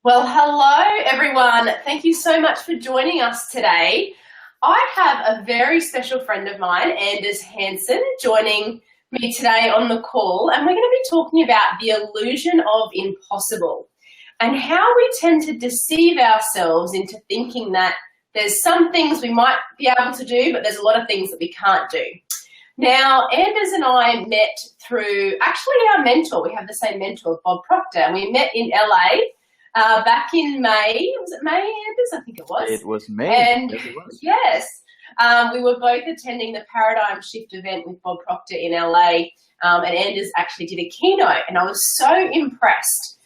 Well, hello everyone. Thank you so much for joining us today. I have a very special friend of mine, Anders Hansen, joining me today on the call, and we're going to be talking about the illusion of impossible and how we tend to deceive ourselves into thinking that there's some things we might be able to do, but there's a lot of things that we can't do. Now, Anders and I met through actually our mentor. We have the same mentor, Bob Proctor, and we met in LA. Back in May. Was it May, Anders? I think it was. It was May. And yes, it was. yes, we were both attending the Paradigm Shift event with Bob Proctor in LA, and Anders actually did a keynote, and I was so impressed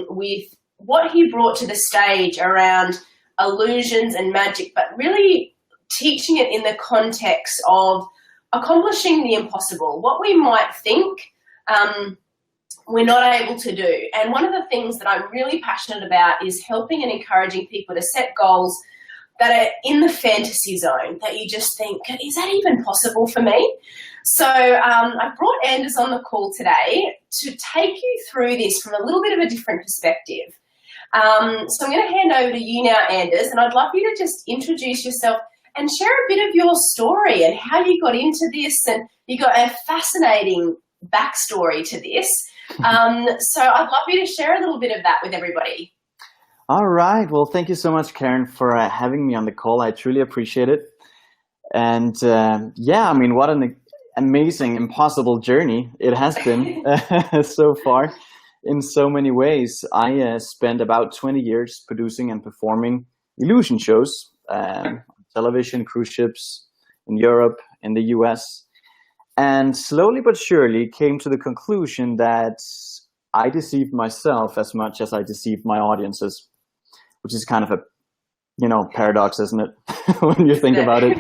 with what he brought to the stage around illusions and magic, but really teaching it in the context of accomplishing the impossible, what we might think we're not able to do. And one of the things that I'm really passionate about is helping and encouraging people to set goals that are in the fantasy zone, that you just think, is that even possible for me? So I brought Anders on the call today to take you through this from a little bit of a different perspective. So I'm going to hand over to you now, Anders, and I'd love you to just introduce yourself and share a bit of your story and how you got into this. And you got a fascinating backstory to this. So I'd love you to share a little bit of that with everybody. All right. Well, thank you so much, Karen, for having me on the call. I truly appreciate it. And yeah, I mean, what an amazing, impossible journey it has been so far in so many ways. I spent about 20 years producing and performing illusion shows on television, cruise ships, in Europe, in the US. And slowly but surely came to the conclusion that I deceived myself as much as I deceived my audiences, which is kind of a, paradox, isn't it? When you think about it.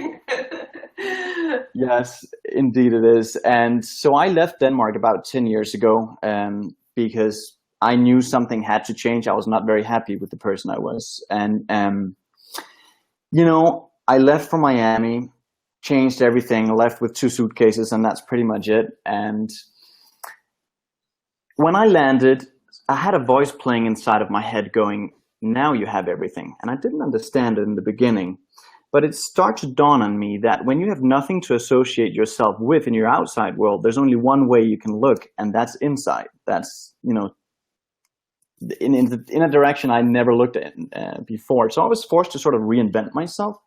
Yes, indeed it is. And so I left Denmark about 10 years ago because I knew something had to change. I was not very happy with the person I was. And, I left for Miami, changed everything, left with 2 suitcases, and that's pretty much it. And when I landed, I had a voice playing inside of my head going, now you have everything. And I didn't understand it in the beginning, but it started to dawn on me that when you have nothing to associate yourself with in your outside world, there's only one way you can look, and that's inside. That's, in a direction I never looked at before. So I was forced to sort of reinvent myself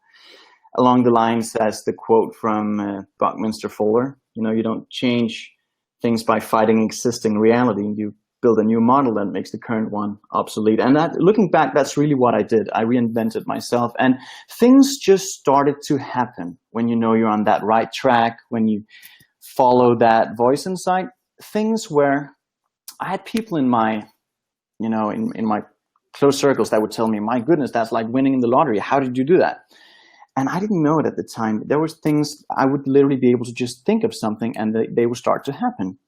along the lines as the quote from Buckminster Fuller, you don't change things by fighting existing reality. You build a new model that makes the current one obsolete. And that, looking back, that's really what I did. I reinvented myself, and things just started to happen when you're on that right track, when you follow that voice inside. Things where I had people in my, in my close circles that would tell me, my goodness, that's like winning in the lottery. How did you do that? And I didn't know it at the time. There was things I would literally be able to just think of something and they would start to happen,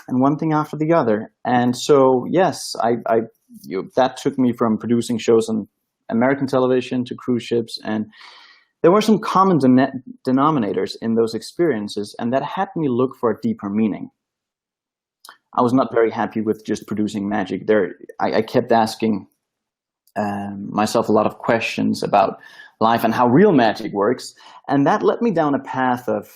and one thing after the other. And so, yes, that took me from producing shows on American television to cruise ships. And there were some common denominators in those experiences, and that had me look for a deeper meaning. I was not very happy with just producing magic. I kept asking myself a lot of questions about life and how real magic works, and that led me down a path of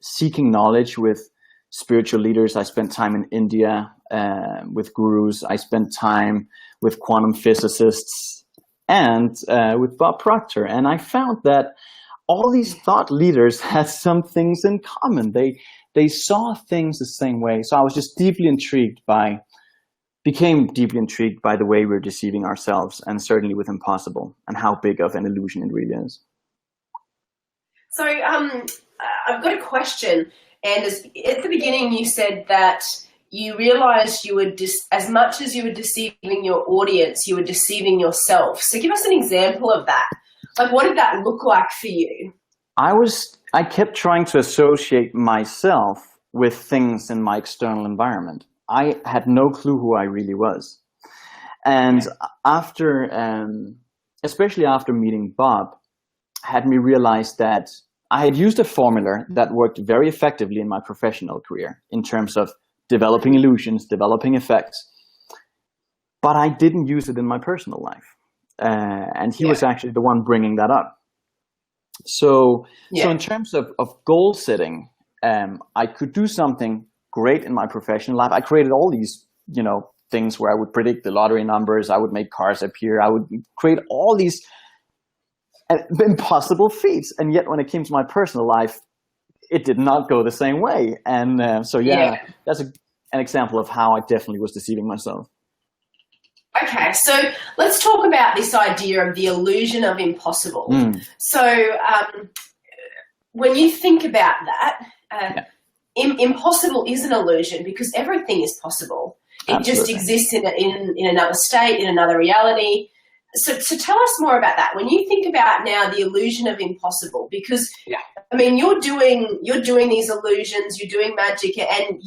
seeking knowledge with spiritual leaders. I spent time in India with gurus. I spent time with quantum physicists and with Bob Proctor, and I found that all these thought leaders had some things in common. They saw things the same way. So I was just became deeply intrigued by the way we're deceiving ourselves, and certainly with impossible, and how big of an illusion it really is. So I've got a question. And at the beginning, you said that you realized you were as much as you were deceiving your audience, you were deceiving yourself. So give us an example of that. Like, what did that look like for you? I kept trying to associate myself with things in my external environment. I had no clue who I really was. And after, especially after meeting Bob, had me realize that I had used a formula that worked very effectively in my professional career in terms of developing illusions, developing effects. but I didn't use it in my personal life. And he was actually the one bringing that up. So in terms of goal setting, I could do something great in my professional life. I created all these, things where I would predict the lottery numbers. I would make cars appear. I would create all these impossible feats. And yet when it came to my personal life, it did not go the same way. And that's an example of how I definitely was deceiving myself. Okay, so let's talk about this idea of the illusion of impossible. So when you think about that, impossible is an illusion because everything is possible. It Absolutely. Just exists in another state, in another reality. So tell us more about that. When you think about now the illusion of impossible, because I mean you're doing these illusions, you're doing magic, and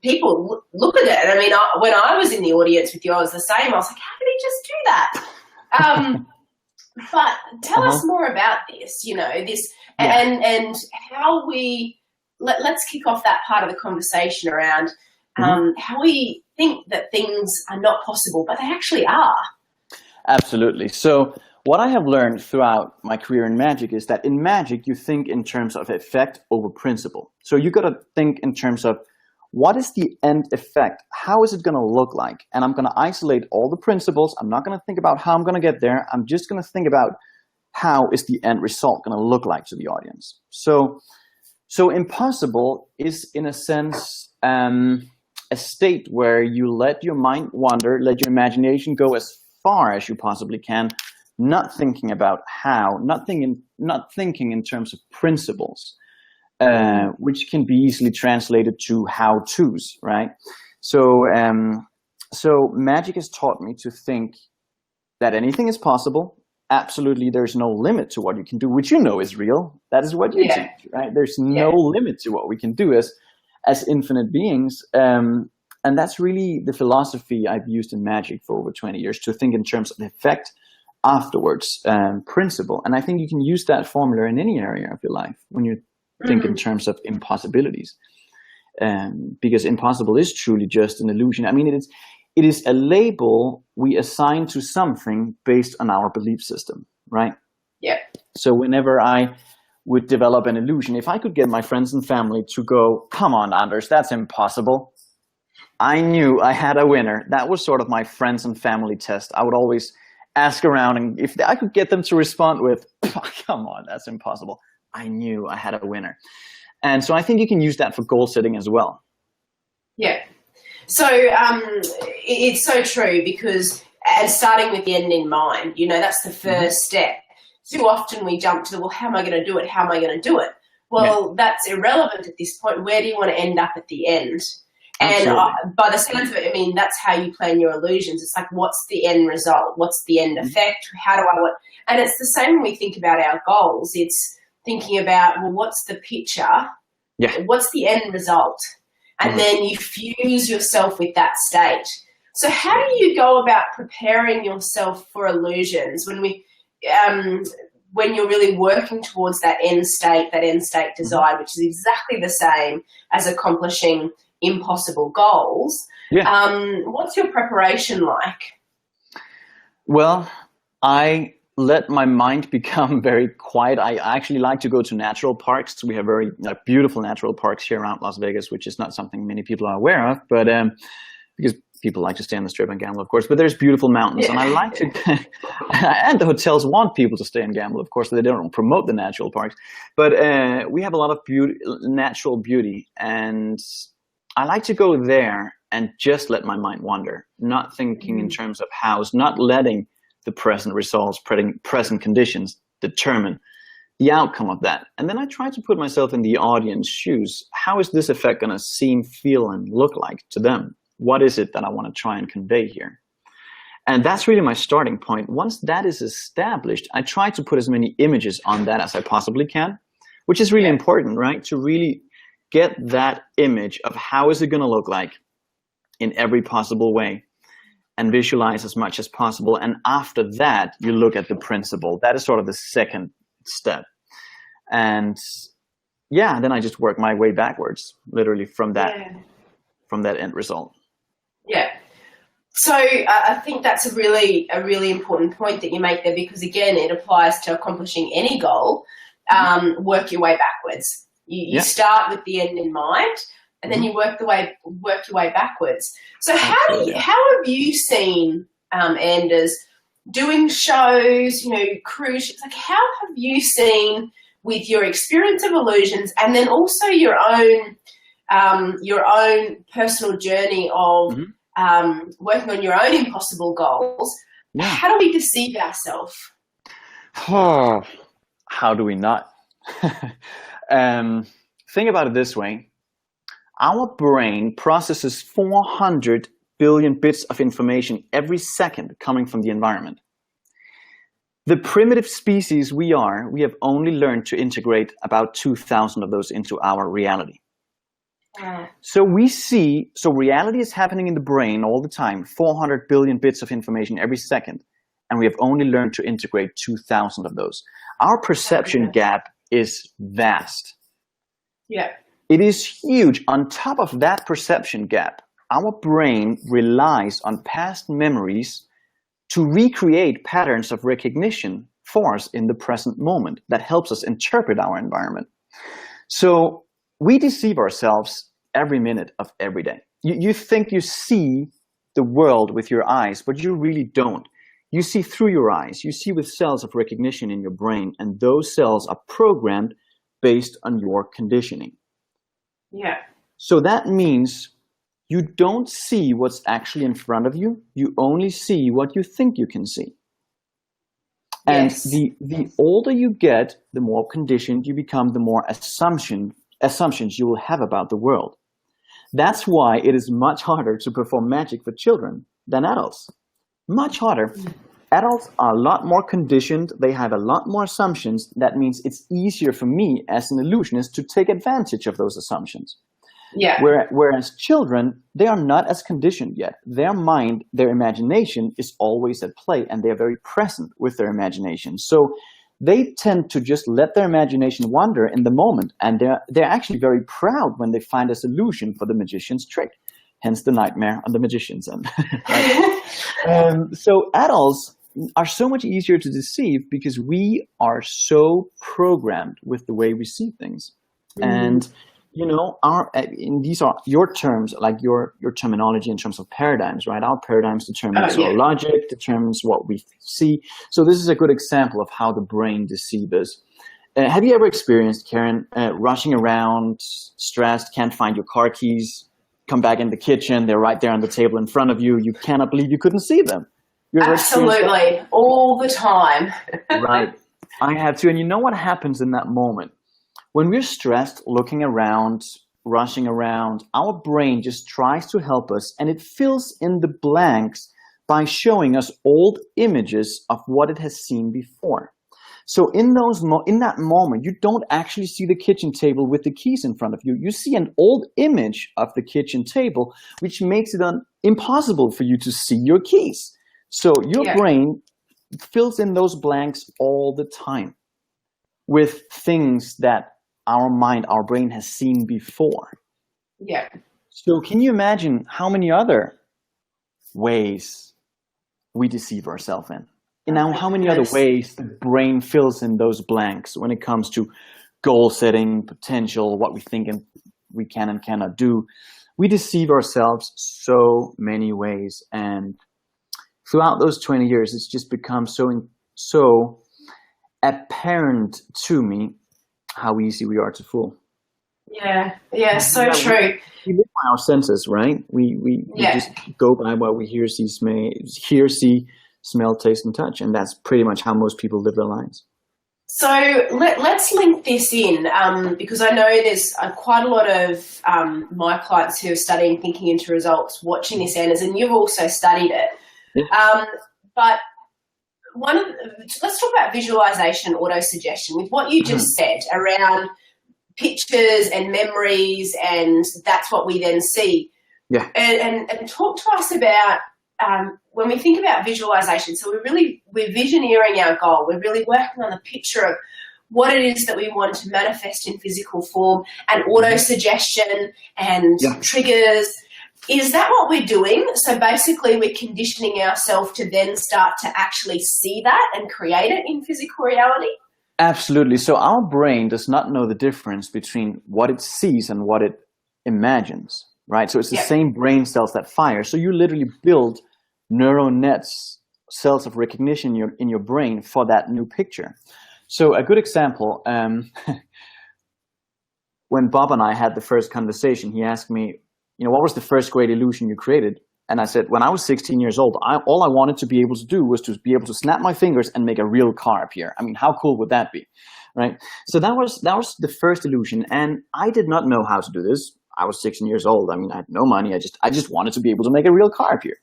people look at it. I mean, when I was in the audience with you, I was the same. I was like, how did he just do that? But tell us more about this, and how let's kick off that part of the conversation around how we think that things are not possible, but they actually are. Absolutely. So what I have learned throughout my career in magic is that in magic, you think in terms of effect over principle. So you got to think in terms of what is the end effect? How is it going to look like? And I'm going to isolate all the principles. I'm not going to think about how I'm going to get there. I'm just going to think about how is the end result going to look like to the audience. So impossible is in a sense a state where you let your mind wander, let your imagination go as far as you possibly can, not thinking about how, not thinking in terms of principles. Which can be easily translated to how-tos, right? So magic has taught me to think that anything is possible. Absolutely, there's no limit to what you can do, which is real. That is what you teach, right? There's no limit to what we can do as infinite beings. And that's really the philosophy I've used in magic for over 20 years, to think in terms of effect, afterwards, principle. And I think you can use that formula in any area of your life when you think in terms of impossibilities, because impossible is truly just an illusion. I mean, it is a label we assign to something based on our belief system, right? Yeah. So whenever I would develop an illusion, if I could get my friends and family to go, "Come on, Anders, that's impossible," I knew I had a winner. That was sort of my friends and family test. I would always ask around, and if I could get them to respond with, "Come on, that's impossible," I knew I had a winner. And so I think you can use that for goal setting as well. Yeah. So it's so true, because and starting with the end in mind, that's the first step. Too often we jump to, well, how am I going to do it? How am I going to do it? Well, that's irrelevant at this point. Where do you want to end up at the end? And by the sounds of it, I mean, that's how you plan your illusions. It's like, what's the end result? What's the end effect? How do I want? And it's the same when we think about our goals. It's thinking about, well, what's the picture? Yeah. What's the end result? And then you fuse yourself with that state. So how do you go about preparing yourself for illusions when you're really working towards that end state desire, which is exactly the same as accomplishing impossible goals? Yeah. What's your preparation like? Well, I let my mind become very quiet. I actually like to go to natural parks. We have very beautiful natural parks here around Las Vegas, which is not something many people are aware of, but because people like to stay on the strip and gamble, of course. But there's beautiful mountains, and I like to. And the hotels want people to stay and gamble, of course. They don't promote the natural parks, but we have a lot of natural beauty, and I like to go there and just let my mind wander, not thinking in terms of hows, not letting the present results, present conditions determine the outcome of that. And then I try to put myself in the audience's shoes. How is this effect going to seem, feel, and look like to them? What is it that I want to try and convey here? And that's really my starting point. Once that is established, I try to put as many images on that as I possibly can, which is really important, right? To really get that image of how is it going to look like in every possible way, and visualize as much as possible. And after that, you look at the principle. That is sort of the second step. And then I just work my way backwards, literally from that end result. Yeah. So I think that's a really important point that you make there, because again, it applies to accomplishing any goal. Work your way backwards. You start with the end in mind, and then you work your way backwards. So how have you seen Anders doing shows, cruise ships? Like, how have you seen, with your experience of illusions and then also your own personal journey of working on your own impossible goals, how do we deceive ourselves? Oh, how do we not? Think about it this way. Our brain processes 400 billion bits of information every second coming from the environment. The primitive species we have only learned to integrate about 2,000 of those into our reality. So reality is happening in the brain all the time, 400 billion bits of information every second, and we have only learned to integrate 2,000 of those. Our perception gap is vast. Yeah. It is huge. On top of that perception gap, our brain relies on past memories to recreate patterns of recognition for us in the present moment that helps us interpret our environment. So we deceive ourselves every minute of every day. You think you see the world with your eyes, but you really don't. You see through your eyes. You see with cells of recognition in your brain, and those cells are programmed based on your conditioning. Yeah. So that means you don't see what's actually in front of you. You only see what you think you can see. And the older you get, the more conditioned you become, the more assumptions you will have about the world. That's why it is much harder to perform magic for children than adults. Much harder. Adults are a lot more conditioned. They have a lot more assumptions. That means it's easier for me as an illusionist to take advantage of those assumptions. Yeah. Whereas children, they are not as conditioned yet. Their mind, their imagination is always at play, and they're very present with their imagination. So they tend to just let their imagination wander in the moment, and they're actually very proud when they find a solution for the magician's trick. Hence the nightmare on the magician's end. So adults are so much easier to deceive because we are so programmed with the way we see things. And these are your terms, like your terminology in terms of paradigms, right? Our paradigms determine our logic, determines what we see. So this is a good example of how the brain deceives us. Have you ever experienced, Karen, rushing around, stressed, can't find your car keys, come back in the kitchen, they're right there on the table in front of you, you cannot believe you couldn't see them? Absolutely, all the time. Right, I have too. And you know what happens in that moment? When we're stressed, looking around, rushing around, our brain just tries to help us, and it fills in the blanks by showing us old images of what it has seen before. So in that moment, you don't actually see the kitchen table with the keys in front of you. You see an old image of the kitchen table, which makes it impossible for you to see your keys. So your brain fills in those blanks all the time with things that our brain has seen before. Yeah. So can you imagine how many other ways we deceive ourselves in? And now how many other ways the brain fills in those blanks when it comes to goal setting, potential, what we think and we can and cannot do. We deceive ourselves so many ways. And throughout those 20 years, it's just become so apparent to me how easy we are to fool. Yeah, so true. We live by our senses, right? We just go by what we hear, see, smell, taste, and touch, and that's pretty much how most people live their lives. So let's link this in, because I know there's quite a lot of my clients who are studying thinking into results watching this, Anders, and you've also studied it. Yeah. But let's talk about visualization, auto-suggestion, with what you just said around pictures and memories, and that's what we then see. Yeah. And talk to us about when we think about visualization. So we're visioneering our goal. We're really working on the picture of what it is that we want to manifest in physical form, and auto-suggestion and triggers. Is that what we're doing? So basically we're conditioning ourselves to then start to actually see that and create it in physical reality? Absolutely. So our brain does not know the difference between what it sees and what it imagines, right? So it's the same brain cells that fire. So you literally build neural nets, cells of recognition in your brain for that new picture. So a good example, when Bob and I had the first conversation, he asked me, what was the first great illusion you created? And I said, when I was 16 years old, all I wanted to be able to do was to be able to snap my fingers and make a real car appear. I mean, how cool would that be, right? So that was the first illusion, and I did not know how to do this. I was 16 years old. I mean, I had no money. I just wanted to be able to make a real car appear.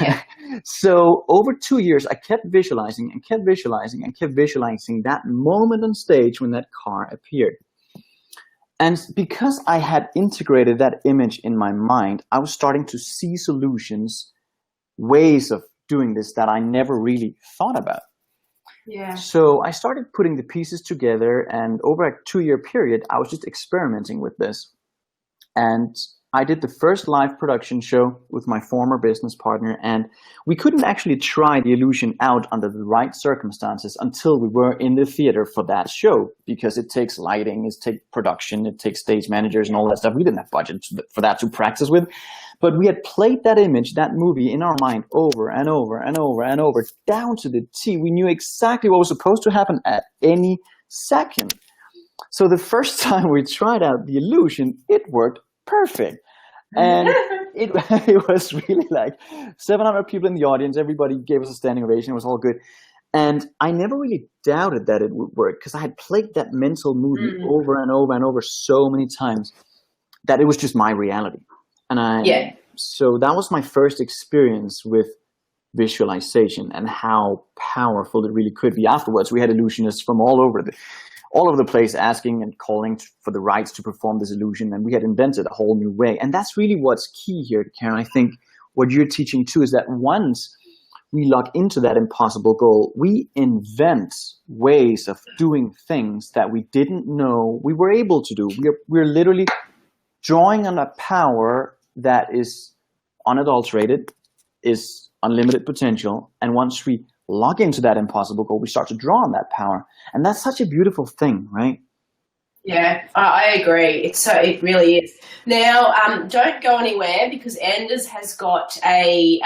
Yeah. So over 2 years, I kept visualizing and kept visualizing and kept visualizing that moment on stage when that car appeared. And because I had integrated that image in my mind, I was starting to see solutions, ways of doing this that I never really thought about. Yeah. So I started putting the pieces together, and over a 2-year period, I was just experimenting with this. And I did the first live production show with my former business partner, and we couldn't actually try the illusion out under the right circumstances until we were in the theater for that show, because it takes lighting, it takes production, it takes stage managers and all that stuff. We didn't have budget for that to practice with, but we had played that image, that movie in our mind over and over and over and over, down to the T. We knew exactly what was supposed to happen at any second. So the first time we tried out the illusion, it worked perfect. And it was really like 700 people in the audience. Everybody gave us a standing ovation. It was all good. And I never really doubted that it would work, because I had played that mental movie over and over and over so many times that it was just my reality. And so that was my first experience with visualization and how powerful it really could be. Afterwards, we had illusionists from all over the place asking and calling for the rights to perform this illusion, and we had invented a whole new way. And that's really what's key here, Karen. I think what you're teaching too is that once we lock into that impossible goal, we invent ways of doing things that we didn't know we were able to do. We're literally drawing on a power that is unadulterated, is unlimited potential, and once we log into that impossible goal, we start to draw on that power. And that's such a beautiful thing, right? Yeah, I agree. It really is. Now, don't go anywhere, because Anders has got a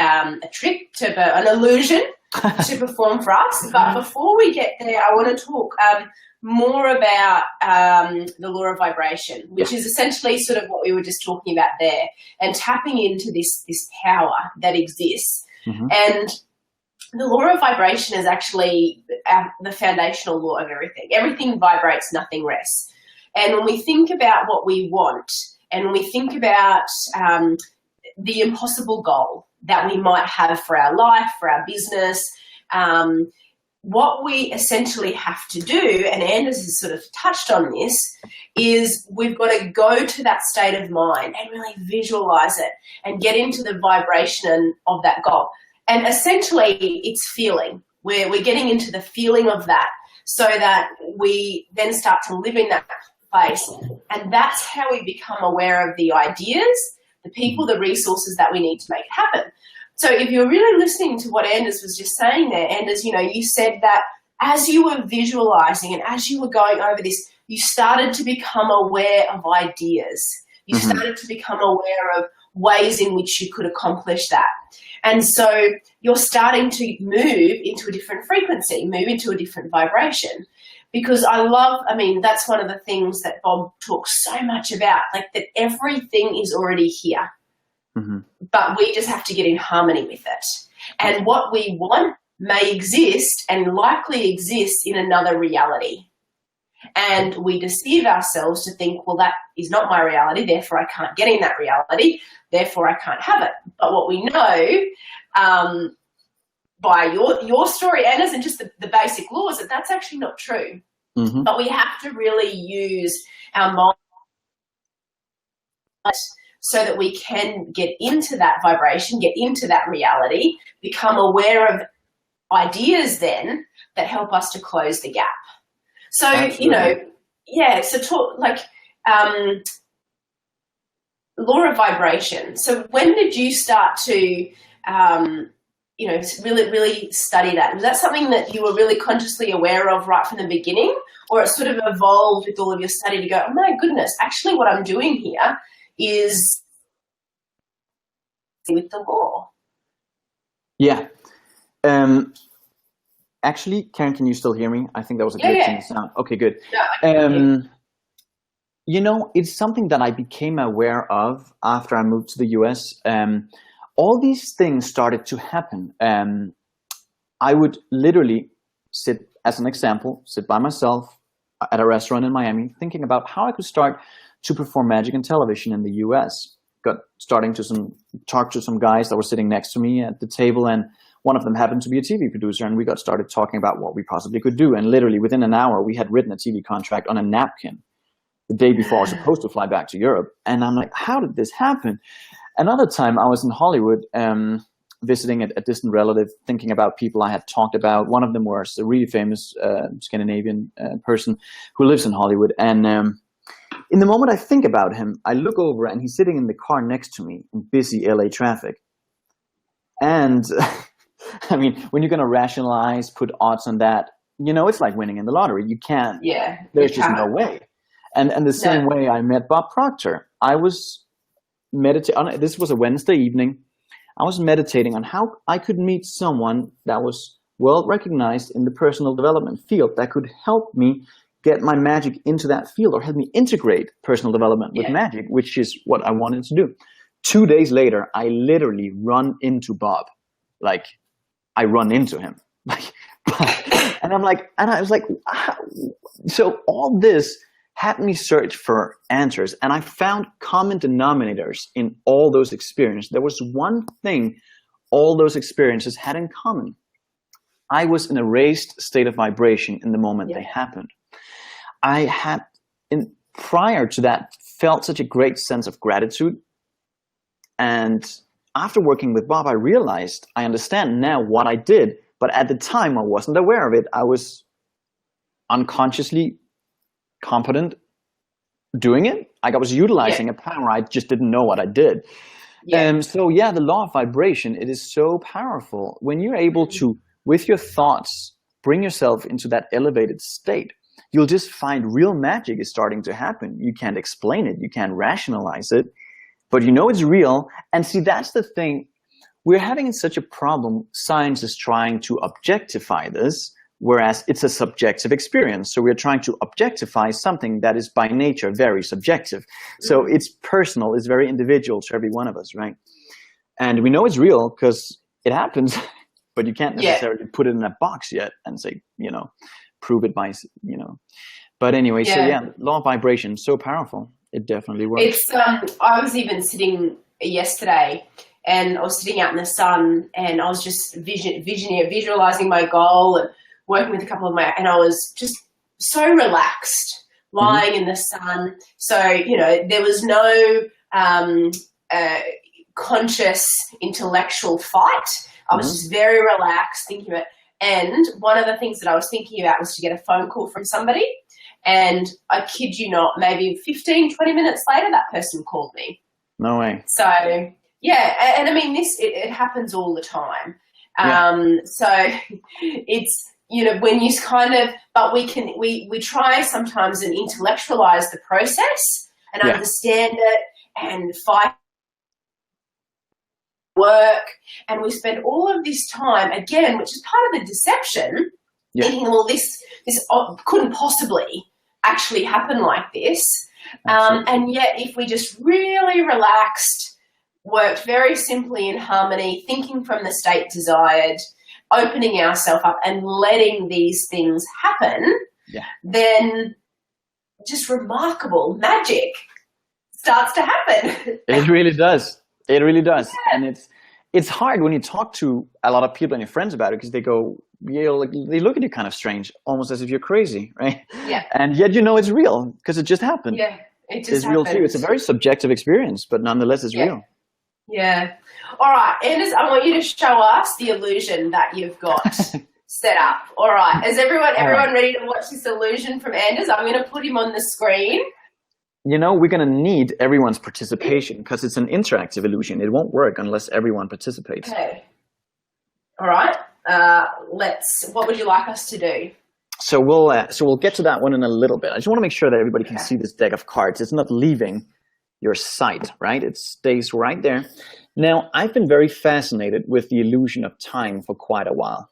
trick an illusion to perform for us. But before we get there, I want to talk more about the law of vibration, which is essentially sort of what we were just talking about there, and tapping into this power that exists. And the law of vibration is actually the foundational law of everything. Everything vibrates, nothing rests. And when we think about what we want, and when we think about the impossible goal that we might have for our life, for our business, what we essentially have to do, and Anders has sort of touched on this, is we've got to go to that state of mind and really visualize it and get into the vibration of that goal. And essentially, it's feeling. We're getting into the feeling of that, so that we then start to live in that place. And that's how we become aware of the ideas, the people, the resources that we need to make it happen. So if you're really listening to what Anders was just saying there, Anders, you said that as you were visualizing and as you were going over this, you started to become aware of ideas. You started to become aware of ways in which you could accomplish that. And so you're starting to move into a different frequency, move into a different vibration. Because that's one of the things that Bob talks so much about, like that everything is already here, but we just have to get in harmony with it. And what we want may exist and likely exists in another reality. And we deceive ourselves to think, well, that is not my reality, therefore I can't get in that reality, therefore I can't have it. But what we know by your story, Anders, and just the basic laws, that's actually not true. But we have to really use our mind so that we can get into that vibration, get into that reality, become aware of ideas then that help us to close the gap. So, Absolutely. so talk law of vibration. So when did you start to, really study that? Was that something that you were really consciously aware of right from the beginning, or it sort of evolved with all of your study to go, oh my goodness, actually what I'm doing here is with the law? Yeah. Actually, Karen, can you still hear me? I think that was a glitch in the sound. Okay, good. It's something that I became aware of after I moved to the US. All these things started to happen. I would literally sit by myself at a restaurant in Miami, thinking about how I could start to perform magic in television in the US. Starting to talk to some guys that were sitting next to me at the table, and one of them happened to be a TV producer, and we got started talking about what we possibly could do. And literally within an hour, we had written a TV contract on a napkin the day before I was supposed to fly back to Europe. And I'm like, how did this happen? Another time I was in Hollywood, visiting a distant relative, thinking about people I had talked about. One of them was a really famous Scandinavian person who lives in Hollywood. And in the moment I think about him, I look over and he's sitting in the car next to me in busy LA traffic. And I mean, when you're going to rationalize, put odds on that, it's like winning in the lottery. You can't. Yeah. There's just no way. And the same way I met Bob Proctor. I was meditating. This was a Wednesday evening. I was meditating on how I could meet someone that was well recognized in the personal development field that could help me get my magic into that field, or help me integrate personal development with magic, which is what I wanted to do. 2 days later, I literally run into Bob. Like, I run into him. And I was like, so all this had me search for answers, and I found common denominators in all those experiences. There was one thing all those experiences had in common. I was in a raised state of vibration in the moment they happened. I had, prior to that, felt such a great sense of gratitude. And after working with Bob, I realized, I understand now what I did, but at the time I wasn't aware of it. I was unconsciously competent doing it. Like, I was utilizing a power, I just didn't know what I did. The law of vibration, it is so powerful. When you're able to, with your thoughts, bring yourself into that elevated state, you'll just find real magic is starting to happen. You can't explain it, you can't rationalize it, but you know it's real. And see, that's the thing. We're having such a problem. Science is trying to objectify this, whereas it's a subjective experience. So we're trying to objectify something that is by nature very subjective. So it's personal, it's very individual to every one of us, right? And we know it's real because it happens, but you can't necessarily put it in a box yet and say, prove it by, But anyway, law of vibration, so powerful. It definitely works. It's I was even sitting yesterday, and I was sitting out in the sun, and I was just visualizing my goal and working with a couple of and I was just so relaxed, lying in the sun. So, there was no conscious intellectual fight. I was just very relaxed thinking about it. And one of the things that I was thinking about was to get a phone call from somebody. And I kid you not, maybe 15, 20 minutes later, that person called me. No way. So, and I mean, it happens all the time. So it's, when you kind of, but we try sometimes and intellectualize the process and understand it and fight work, and we spend all of this time, again, which is part of the deception, thinking, well, this couldn't possibly actually happen like this. And yet, if we just really relaxed, worked very simply in harmony, thinking from the state desired, opening ourselves up and letting these things happen, then just remarkable magic starts to happen. It really does. It really does. And it's hard when you talk to a lot of people and your friends about it, because they go, they look at you kind of strange, almost as if you're crazy, right? Yeah. And yet it's real because it just happened. Yeah, it just happened. Real too. It's a very subjective experience, but nonetheless it's real. Yeah. All right, Anders, I want you to show us the illusion that you've got set up. All right. Is everyone ready to watch this illusion from Anders? I'm going to put him on the screen. you know, we're going to need everyone's participation because it's an interactive illusion. It won't work unless everyone participates. Okay. All right. What would you like us to do? So we'll get to that one in a little bit. I just want to make sure that everybody can see this deck of cards. It's not leaving your sight, right? It stays right there. Now, I've been very fascinated with the illusion of time for quite a while.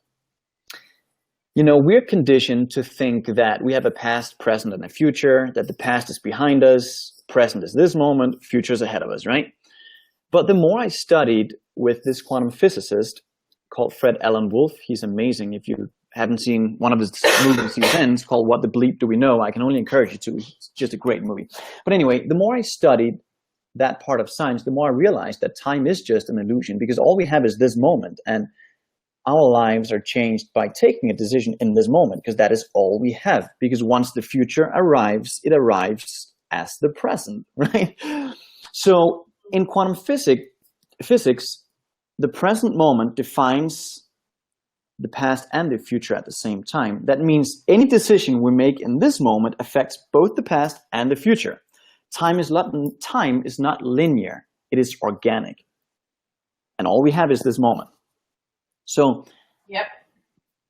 You know, we're conditioned to think that we have a past, present, and a future, that the past is behind us, present is this moment, future is ahead of us, right? But the more I studied with this quantum physicist called Fred Alan Wolf, he's amazing. If you haven't seen one of his movies he's in, it's called What the Bleep Do We Know? I can only encourage you to. It's just a great movie. But anyway, the more I studied that part of science, the more I realized that time is just an illusion because all we have is this moment. And our lives are changed by taking a decision in this moment because that is all we have. Because once the future arrives, it arrives as the present, right? So in quantum physics, the present moment defines the past and the future at the same time. That means any decision we make in this moment affects both the past and the future. Time is not linear, it is organic. And all we have is this moment. So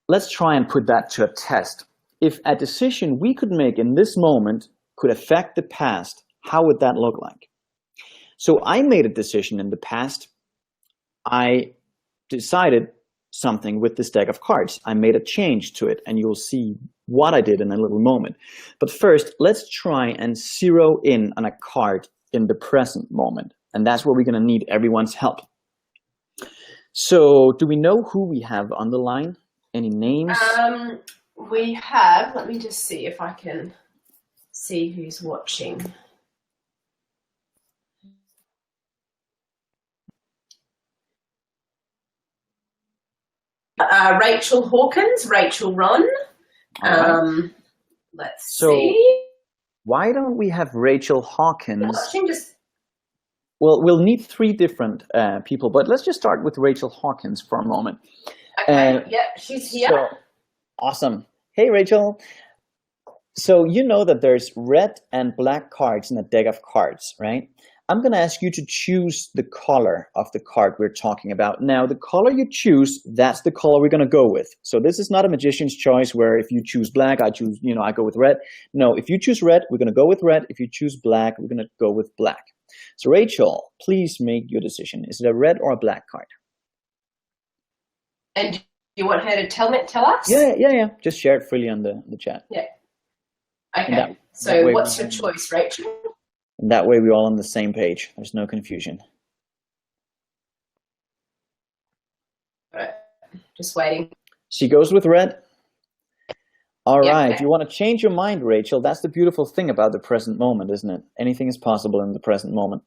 let's try and put that to a test. If a decision we could make in this moment could affect the past, how would that look like? So I made a decision in the past. I decided something with this deck of cards. I made a change to it, and you'll see what I did in a little moment. But first, let's try and zero in on a card in the present moment. And that's where we're going to need everyone's help. So do we know who we have on the line? Any names? We have, let me just see if I can see who's watching. Rachel Hawkins, Rachel Ron. Right. Let's see. Why don't we have Rachel Hawkins? Watching just... Well, we'll need 3 different people, but let's just start with Rachel Hawkins for a moment. Okay, she's here. So, awesome. Hey, Rachel. So you know that there's red and black cards in a deck of cards, right? I'm going to ask you to choose the color of the card we're talking about. Now, the color you choose, that's the color we're going to go with. So this is not a magician's choice where if you choose black, I go with red. No, if you choose red, we're going to go with red. If you choose black, we're going to go with black. So Rachel, please make your decision. Is it a red or a black card? And do you want her to tell us? Yeah. Just share it freely on the chat. Yeah. Okay. So what's your choice, Rachel? And that way we're all on the same page. There's no confusion. All right. Just waiting. She goes with red. All right. Okay. You want to change your mind, Rachel? That's the beautiful thing about the present moment, isn't it? Anything is possible in the present moment.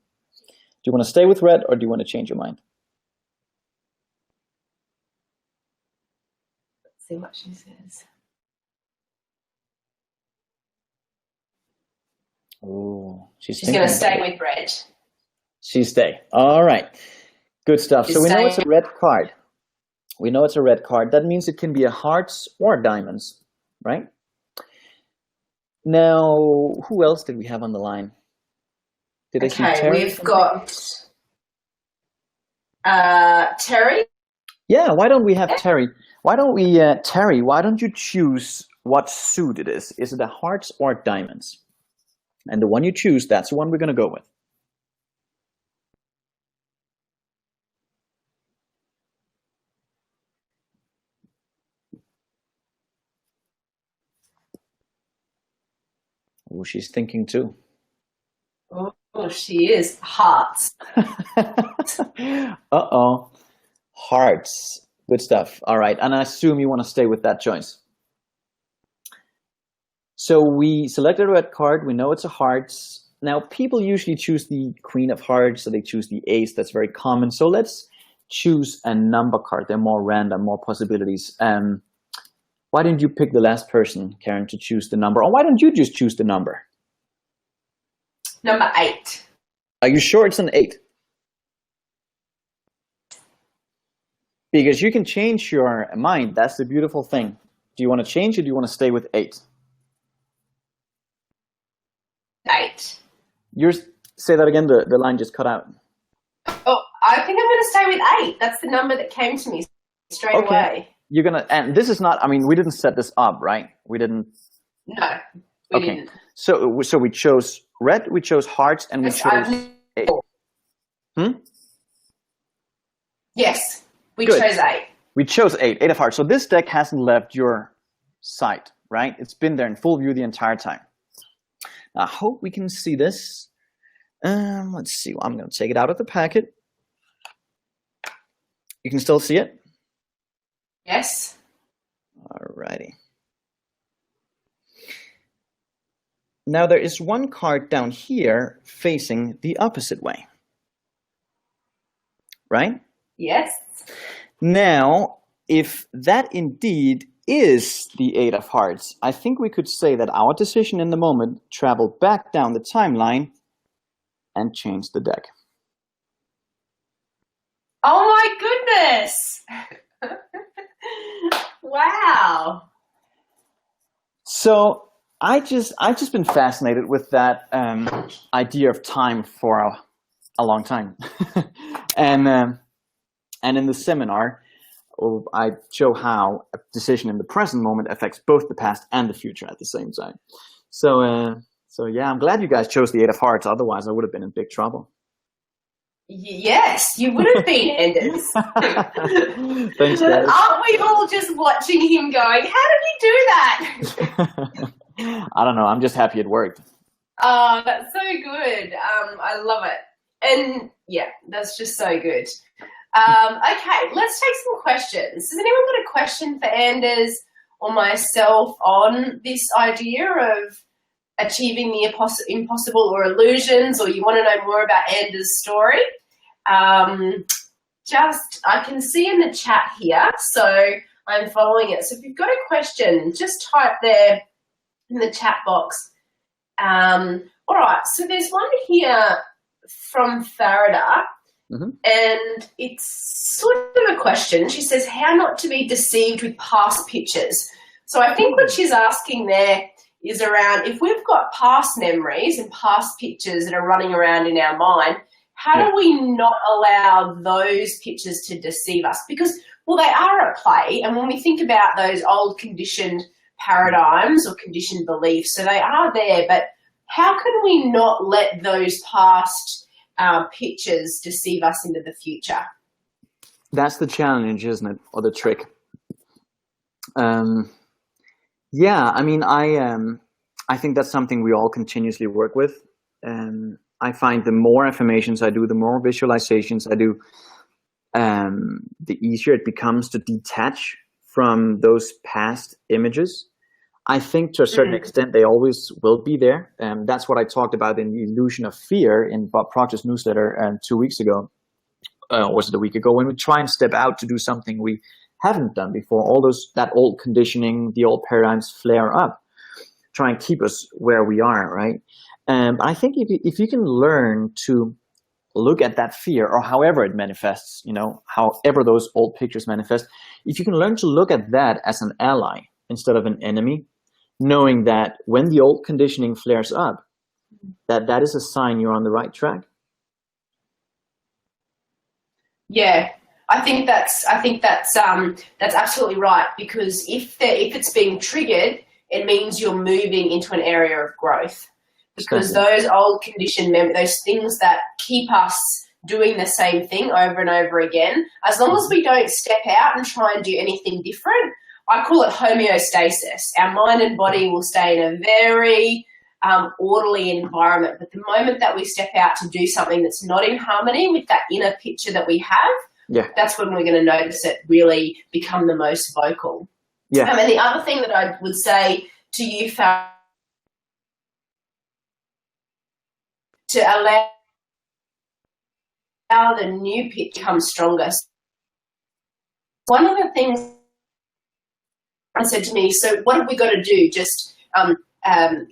Do you want to stay with red or do you want to change your mind? Let's see what she says. Oh, she's going to stay with red. She stay. All right. Good stuff. So we know it's a red card. We know it's a red card. That means it can be a hearts or diamonds, right? Now, who else did we have on the line? Did I see Terry? We've got Terry. Yeah, why don't we have Terry? Why don't we, Terry, why don't you choose what suit it is? Is it a hearts or diamonds? And the one you choose, that's the one we're going to go with. Oh, she's thinking too. Oh, she is. Hearts. Uh-oh. Hearts. Good stuff. All right. And I assume you want to stay with that choice. So we selected a red card. We know it's a hearts. Now, people usually choose the queen of hearts, so they choose the ace. That's very common. So let's choose a number card. They're more random, more possibilities. Why didn't you pick the last person, Karen, to choose the number? Or why don't you just choose the number? Number 8. Are you sure it's an 8? Because you can change your mind. That's the beautiful thing. Do you want to change or do you want to stay with 8? 8. Say that again. The line just cut out. Oh, I think I'm going to stay with 8. That's the number that came to me straight away. You're gonna, and this is not. I mean, we didn't set this up, right? We didn't. No, we didn't. So we chose red, we chose hearts, and we chose 8. Yes, we chose 8. We chose 8 of hearts. So this deck hasn't left your sight, right? It's been there in full view the entire time. I hope we can see this. Let's see. Well, I'm going to take it out of the packet. You can still see it? Yes. Alrighty. Now there is one card down here facing the opposite way. Right? Yes. Now, if that indeed is the 8 of hearts, I think we could say that our decision in the moment traveled back down the timeline and changed the deck. Oh my goodness! Wow. So I just been fascinated with that idea of time for a long time, and in the seminar, I show how a decision in the present moment affects both the past and the future at the same time. So yeah, I'm glad you guys chose the 8 of hearts. Otherwise, I would have been in big trouble. Yes, you would have been, Anders. Thanks, guys. Aren't we all just watching him going, how did he do that? I don't know. I'm just happy it worked. Oh, that's so good. I love it. And yeah, that's just so good. Okay, let's take some questions. Has anyone got a question for Anders or myself on this idea of achieving the impossible or illusions, or you want to know more about Anders' story? I can see in the chat here, so I'm following it. So if you've got a question, just type there in the chat box. All right, so there's one here from Farida. Mm-hmm. And it's sort of a question. She says, how not to be deceived with past pictures. So I think what she's asking there is around, if we've got past memories and past pictures that are running around in our mind, how do we not allow those pictures to deceive us? Because, well, they are at play. And when we think about those old conditioned paradigms or conditioned beliefs, so they are there, but how can we not let those past pictures deceive us into the future? That's the challenge, isn't it? Or the trick. Yeah, I mean, I think that's something we all continuously work with. I find the more affirmations I do, the more visualizations I do, the easier it becomes to detach from those past images. I think to a certain extent they always will be there. That's what I talked about in the illusion of fear in Bob Proctor's newsletter 2 weeks ago. Or was it a week ago? When we try and step out to do something we haven't done before, that old conditioning, the old paradigms flare up, try and keep us where we are, right? I think if you can learn to look at that fear, or however it manifests, however those old pictures manifest, if you can learn to look at that as an ally instead of an enemy, knowing that when the old conditioning flares up, that is a sign you're on the right track. Yeah, I think that's absolutely right, because if it's being triggered, it means you're moving into an area of growth. Because those old conditioned memories, those things that keep us doing the same thing over and over again, as long as we don't step out and try and do anything different, I call it homeostasis. Our mind and body will stay in a very orderly environment. But the moment that we step out to do something that's not in harmony with that inner picture that we have, that's when we're going to notice it really become the most vocal. Yeah. And the other thing that I would say to you, Farah, to allow the new pitch to become stronger. One of the things I said to me, so what have we got to do? Just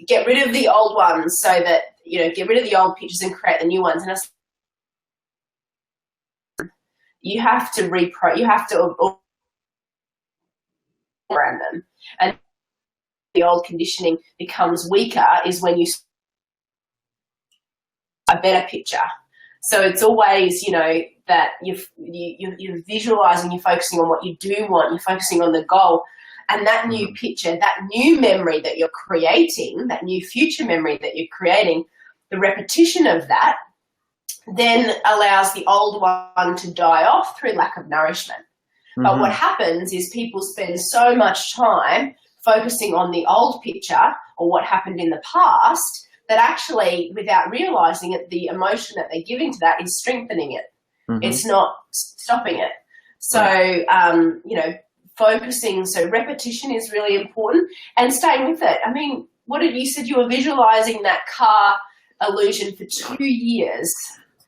get rid of the old ones, so that, get rid of the old pictures and create the new ones. And I said, you have to program them. And the old conditioning becomes weaker is when you a better picture. So it's always, you know, that you're visualizing, you're focusing on what you do want, you're focusing on the goal. And that new picture, that new memory that you're creating, that new future memory that you're creating, the repetition of that then allows the old one to die off through lack of nourishment. But what happens is people spend so much time focusing on the old picture or what happened in the past that actually, without realizing it, the emotion that they're giving to that is strengthening it. It's not stopping it. So, you know, focusing, so repetition is really important, and staying with it. I mean, what did you said you were visualizing that car illusion for 2 years?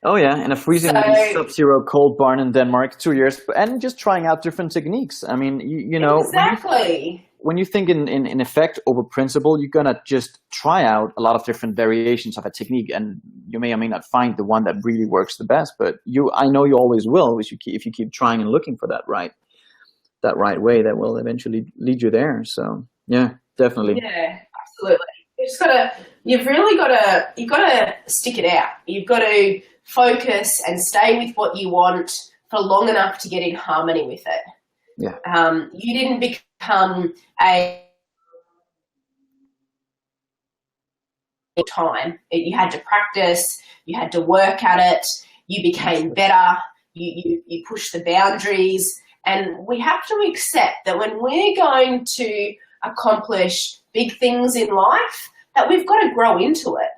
Oh yeah, in a freezing sub-zero cold barn in Denmark, 2 years, and just trying out different techniques. I mean, you know, exactly. When you think in effect over principle, you're gonna just try out a lot of different variations of a technique, and you may or may not find the one that really works the best. But I know you always will, if you keep trying and looking for that right way, that will eventually lead you there. So yeah, definitely. Yeah, absolutely. You've got to stick it out. You've got to focus and stay with what you want for long enough to get in harmony with it. Yeah. You didn't become a time. You had to practice. You had to work at it. You became better. You pushed the boundaries. And we have to accept that when we're going to accomplish big things in life, that we've got to grow into it.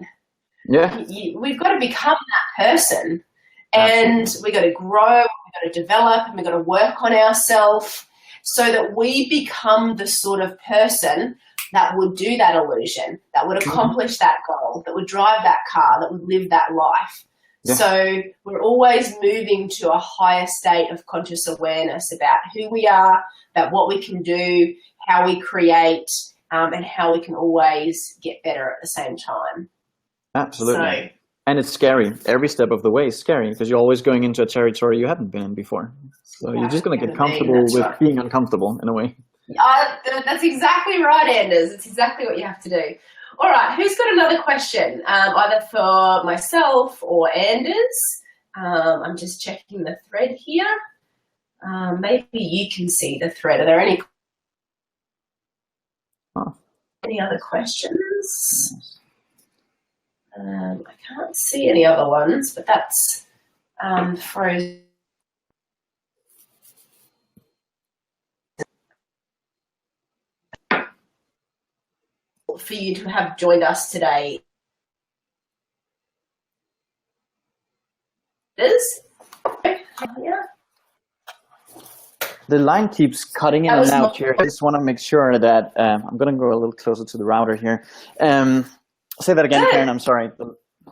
Yeah. We've got to become that person, and we've got to grow, we've got to develop, and we've got to work on ourselves so that we become the sort of person that would do that illusion, that would accomplish that goal, that would drive that car, that would live that life. Yeah. So we're always moving to a higher state of conscious awareness about who we are, about what we can do, how we create, and how we can always get better at the same time. Absolutely. So, and it's scary. Every step of the way is scary because you're always going into a territory you haven't been in before. So you're just going to get comfortable with being uncomfortable in a way. That's exactly right, Anders. It's exactly what you have to do. All right, who's got another question, either for myself or Anders? I'm just checking the thread here. Maybe you can see the thread. Are there any other questions? I can't see any other ones, but that's frozen. For you to have joined us today. The line keeps cutting in and out here. I just want to make sure that I'm going to go a little closer to the router here. Say that again, Karen. I'm sorry.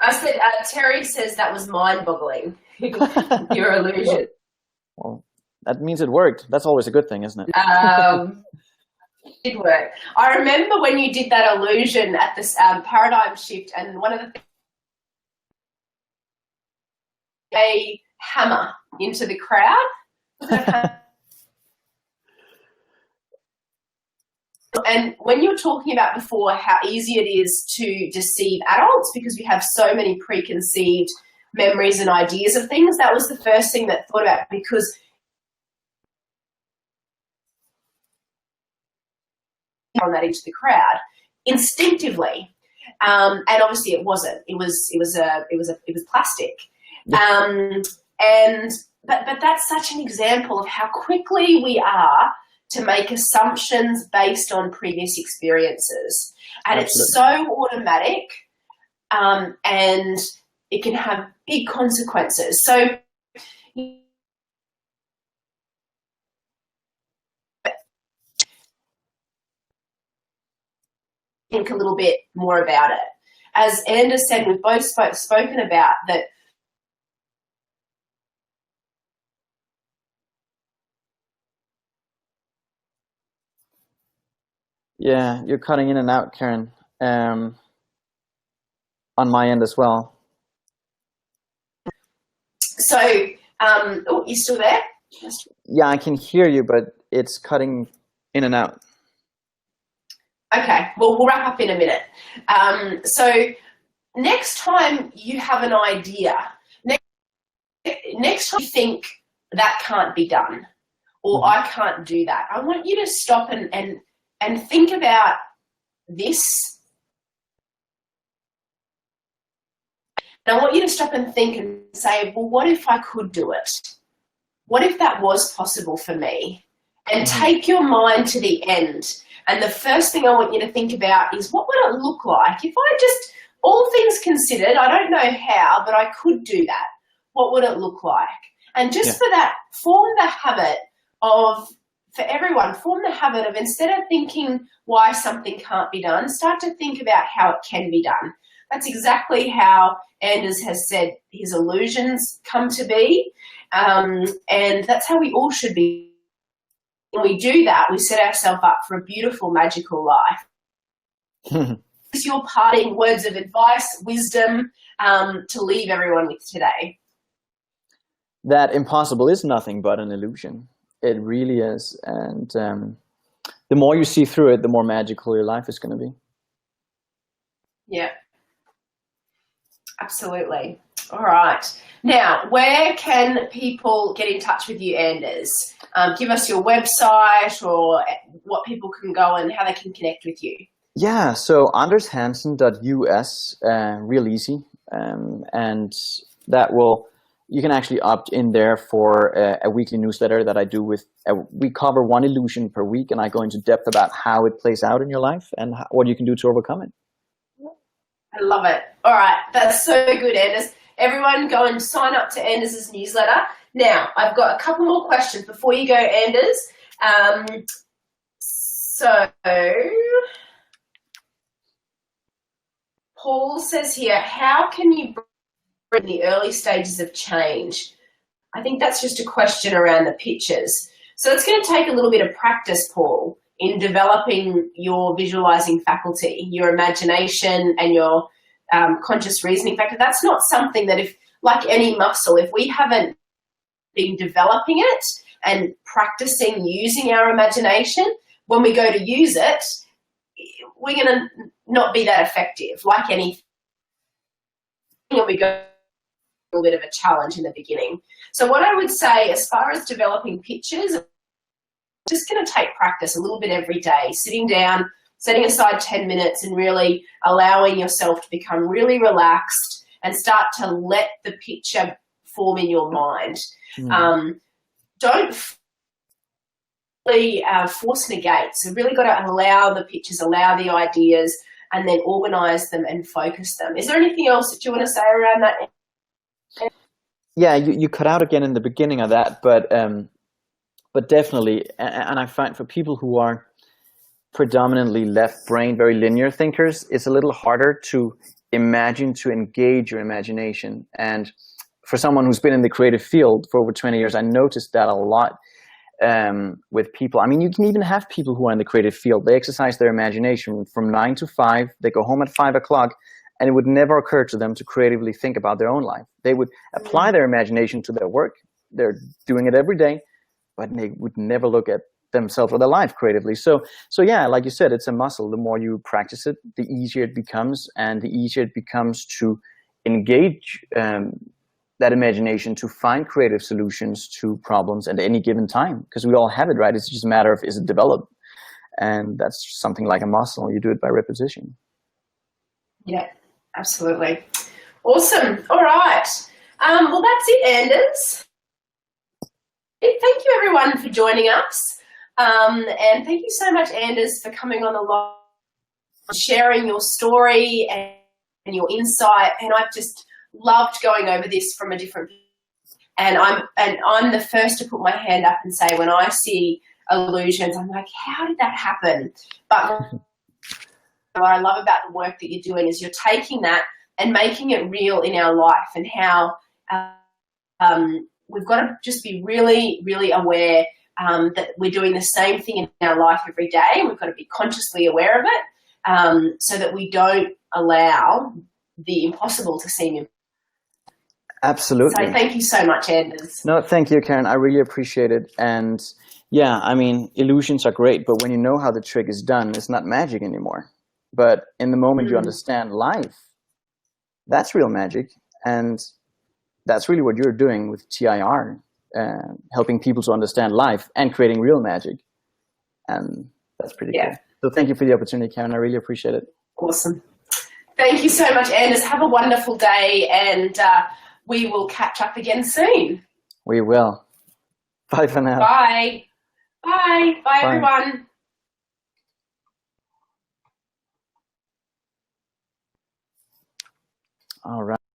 I said, Terry says that was mind-boggling. Your illusion. Well, that means it worked. That's always a good thing, isn't it? It did work. I remember when you did that illusion at this paradigm shift, and one of the things, a hammer into the crowd. And when you were talking about before how easy it is to deceive adults because we have so many preconceived memories and ideas of things, that was the first thing that I thought about, because on that into the crowd instinctively, and obviously it wasn't. It was plastic, but that's such an example of how quickly we are to make assumptions based on previous experiences, and Absolutely. It's so automatic, and it can have big consequences. So. Think a little bit more about it. As Anders said, we've both spoken about that. Yeah, you're cutting in and out, Karen. On my end as well. So, oh, you still there? Yeah, I can hear you, but it's cutting in and out. Okay, well, we'll wrap up in a minute. So next time you have an idea, next time you think that can't be done, or I can't do that, I want you to stop and think about this. And I want you to stop and think and say, well, what if I could do it? What if that was possible for me? And take your mind to the end. And the first thing I want you to think about is, what would it look like if I just, all things considered, I don't know how, but I could do that. What would it look like? And just for that, form the habit of, for everyone, form the habit of, instead of thinking why something can't be done, start to think about how it can be done. That's exactly how Anders has said his illusions come to be. And that's how we all should be. When we do that, we set ourselves up for a beautiful, magical life. What's your parting words of advice, wisdom, to leave everyone with today? That impossible is nothing but an illusion. It really is. And the more you see through it, the more magical your life is going to be. Yeah, absolutely. All right. Now, where can people get in touch with you, Anders? Give us your website, or what people can go and how they can connect with you. Yeah, so andershansen.us, real easy. And that will, you can actually opt in there for a weekly newsletter that I do with, we cover one illusion per week, and I go into depth about how it plays out in your life and what you can do to overcome it. I love it. All right. That's so good, Anders. Everyone go and sign up to Anders' newsletter. Now, I've got a couple more questions before you go, Anders. So, Paul says here, how can you bring the early stages of change? I think that's just a question around the pictures. So it's going to take a little bit of practice, Paul, in developing your visualizing faculty, your imagination and your conscious reasoning factor. That's not something that, if, like any muscle, if we haven't been developing it and practicing using our imagination, when we go to use it, we're going to not be that effective. Like anything, we go a little bit of a challenge in the beginning. So what I would say, as far as developing pictures, just going to take practice a little bit every day, sitting down, setting aside 10 minutes and really allowing yourself to become really relaxed and start to let the picture form in your mind. Don't really force negate. So really got to allow the pictures, allow the ideas, and then organize them and focus them. Is there anything else that you want to say around that? Yeah, you cut out again in the beginning of that, but definitely, and I find for people who are predominantly left brain, very linear thinkers, it's a little harder to imagine, to engage your imagination. And for someone who's been in the creative field for over 20 years, I noticed that a lot with people. I mean, you can even have people who are in the creative field. They exercise their imagination from 9 to 5. They go home at 5 o'clock, and it would never occur to them to creatively think about their own life. They would apply their imagination to their work. They're doing it every day, but they would never look at themselves or their life creatively. So yeah, like you said, it's a muscle. The more you practice it, the easier it becomes, and the easier it becomes to engage that imagination to find creative solutions to problems at any given time, because we all have it, right? It's just a matter of, is it developed? And that's something like a muscle. You do it by repetition. Yeah, absolutely. Awesome. All right. Well, that's it, Anders. Thank you, everyone, for joining us. And thank you so much, Anders, for coming on the live, sharing your story and your insight. And I've just loved going over this from a different, and I'm the first to put my hand up and say, when I see illusions, I'm like, how did that happen? But what I love about the work that you're doing is you're taking that and making it real in our life, and how we've got to just be really, really aware that we're doing the same thing in our life every day, and we've got to be consciously aware of it, so that we don't allow the impossible to seem impossible. Absolutely. So thank you so much, Anders. No, thank you, Karen. I really appreciate it. And yeah, I mean, illusions are great, but when you know how the trick is done, it's not magic anymore. But in the moment you understand life, That's real magic. And that's really what you're doing with TIR, helping people to understand life and creating real magic. And that's pretty cool. So thank you for the opportunity, Karen. I really appreciate it. Awesome. Thank you so much, Anders. Have a wonderful day, and we will catch up again soon. We will. Bye for now. Bye. Bye. Bye, everyone. All right.